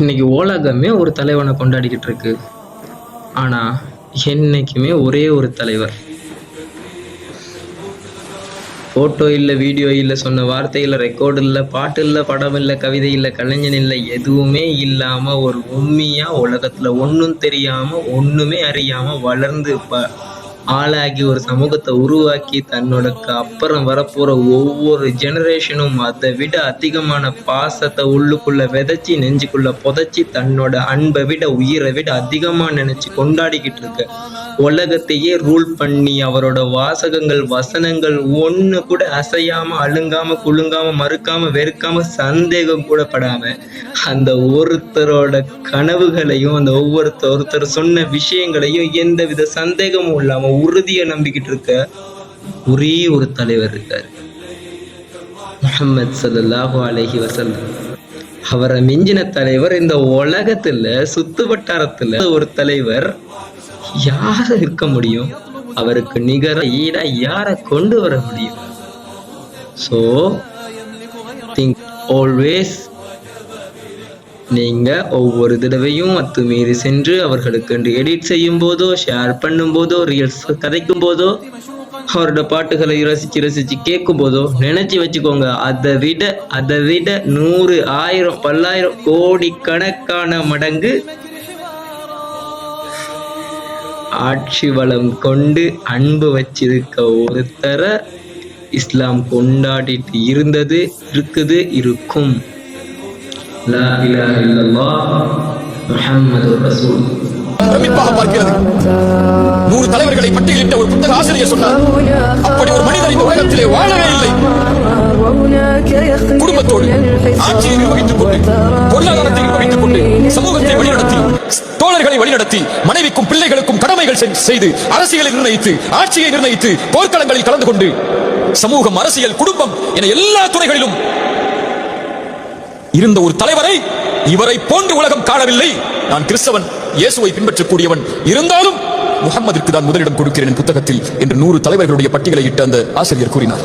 இன்னைக்கு உலகமே ஒரு தலைவனை கொண்டாடிக்கிட்டு இருக்கு. ஆனா என்னைக்குமே ஒரே ஒரு தலைவர். போட்டோ இல்ல, வீடியோ இல்ல, சொன்ன வார்த்தை இல்ல, ரெக்கார்டு இல்ல, பாட்டு இல்ல, படம் இல்ல, கவிதை இல்ல, கலைஞன் இல்ல, எதுவுமே இல்லாம ஒரு உண்மையா உலகத்துல ஒன்னும் தெரியாம ஒண்ணுமே அறியாம வளர்ந்து ஆளாகி ஒரு சமூகத்தை உருவாக்கி தன்னோட அப்புறம் வரப்போற ஒவ்வொரு ஜெனரேஷனும் அதை விட அதிகமான பாசத்தை உள்ளுக்குள்ள விதைச்சி நெஞ்சுக்குள்ள புதைச்சி தன்னோட அன்பை விட உயிரை விட அதிகமா நினைச்சு கொண்டாடிக்கிட்டு இருக்க உலகத்தையே ரூல் பண்ணி அவரோட வாசகங்கள் வசனங்கள் ஒண்ணு கூட அசையாம அழுங்காம குலுங்காம மறுக்காம வெறுக்காம சந்தேகம் கூட படாம அந்த ஒருத்தரோட கனவுகளையும் அந்த ஒருத்தர் சொன்ன விஷயங்களையும் எந்தவித சந்தேகமும் இல்லாம உறுதியை நம்பிக்கிட்டு இருக்க ஒரே ஒரு தலைவர் இருக்காரு, முஹம்மது ஸல்லல்லாஹு அலைஹி வஸல்லம். அவரை மிஞ்சின தலைவர் இந்த உலகத்துல சுத்து வட்டாரத்துல ஒரு தலைவர் யார இருக்க முடியும்? அவருக்கு நிகர ஈடா யார கொண்டு வர முடியும்? So think always. நீங்க ஒவ்வொரு தடவையும் அத்துமீறி சென்று அவர்களுக்கு எடிட் செய்யும் போதோ, ஷேர் பண்ணும் போதோ, ரீல்ஸ் கதைக்கும் போதோ, அவரோட பாட்டுகளை ரசிச்சு ரசிச்சு கேட்கும் போதோ நினைச்சு வச்சுக்கோங்க, அதை விட 100, 1000, 10,000 கோடி கணக்கான மடங்கு ஆட்சி வளம் கொண்டு அன்பு வச்சிருக்க ஒருத்தரை இஸ்லாம் கொண்டாடிட்டு இருந்தது, இருக்குது, இருக்கும். லா இலாஹ இல்லல்லாஹ் முஹம்மதுர் ரசூல். பிரமிப்பாக பார்க்கிறது. 100 தலைவர்களை பட்டியலிட்ட ஒரு புத்தக ஆசிரியர் சொன்னார், அப்படி ஒரு மனிதர் இந்த உலகத்திலே வாழவே இல்லை. குடும்பத்தோடு ஆட்சியை நிர்வகித்துக் கொண்டு, பொருளாதாரத்தை நிர்வகித்துக் கொண்டு, சமூகத்தை வழிநடத்தி, தோழர்களை வழிநடத்தி, மனைவிக்கும் பிள்ளைகளுக்கும் கடமைகள் செய்து, அரசியலை நிர்ணயித்து, ஆட்சியை நிர்ணயித்து, போர்க்களங்களில் கலந்து கொண்டு, சமூகம், அரசியல், குடும்பம் என எல்லா துறைகளிலும் இருந்த ஒரு தலைவரை இவரை போன்று உலகம் காணவில்லை. நான் கிறிஸ்தவன், இயேசுவை பின்பற்றக்கூடியவன், இருந்தாலும் முஹம்மதிற்கு தான் முதலிடம் கொடுக்கிறேன் புத்தகத்தில் என்று 100 தலைவர்களுடைய பட்டியலை இட்ட அந்த ஆசிரியர் கூறினார்.